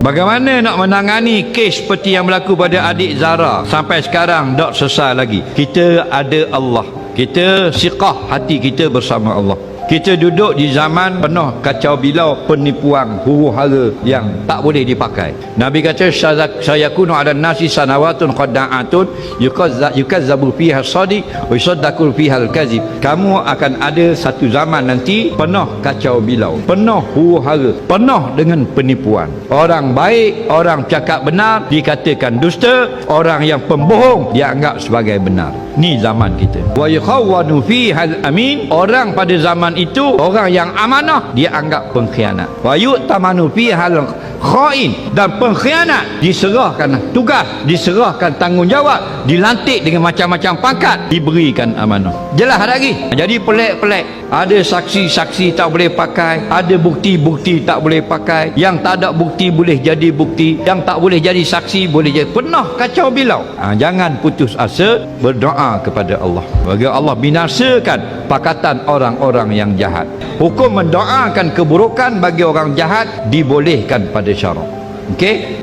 Bagaimana nak menangani kes seperti yang berlaku pada adik Zara sampai sekarang tak selesai lagi? Kita ada Allah, kita siqah hati kita bersama Allah. Kita duduk di zaman penuh kacau bilau, penipuan, huru-hara yang tak boleh dipakai. Nabi kata sayakunu ala nasi sanawatun qadda'atun yukazzabu fiha as-sadiq wa yusaddaqu fiha al-kazib. Kamu akan ada satu zaman nanti penuh kacau bilau, penuh huru-hara, penuh dengan penipuan. Orang baik, orang cakap benar dikatakan dusta, orang yang pembohong dianggap sebagai benar. Ni zaman kita. Wa yukhawwanu fiha al-amin. Orang pada zaman itu, orang yang amanah dia anggap pengkhianat. Wa yu'tamanu fiha al-khain. Dan pengkhianat diserahkan tugas, diserahkan tanggungjawab, dilantik dengan macam-macam pangkat, diberikan amanah. Jelas lagi. Jadi pelik-pelik. Ada saksi-saksi tak boleh pakai, ada bukti-bukti tak boleh pakai, yang tak ada bukti boleh jadi bukti, yang tak boleh jadi saksi boleh jadi. Penuh kacau bilau. Jangan putus asa, berdoa kepada Allah agar Allah binasakan pakatan orang-orang yang jahat. Hukum mendoakan keburukan bagi orang jahat dibolehkan pada syarak. Okey?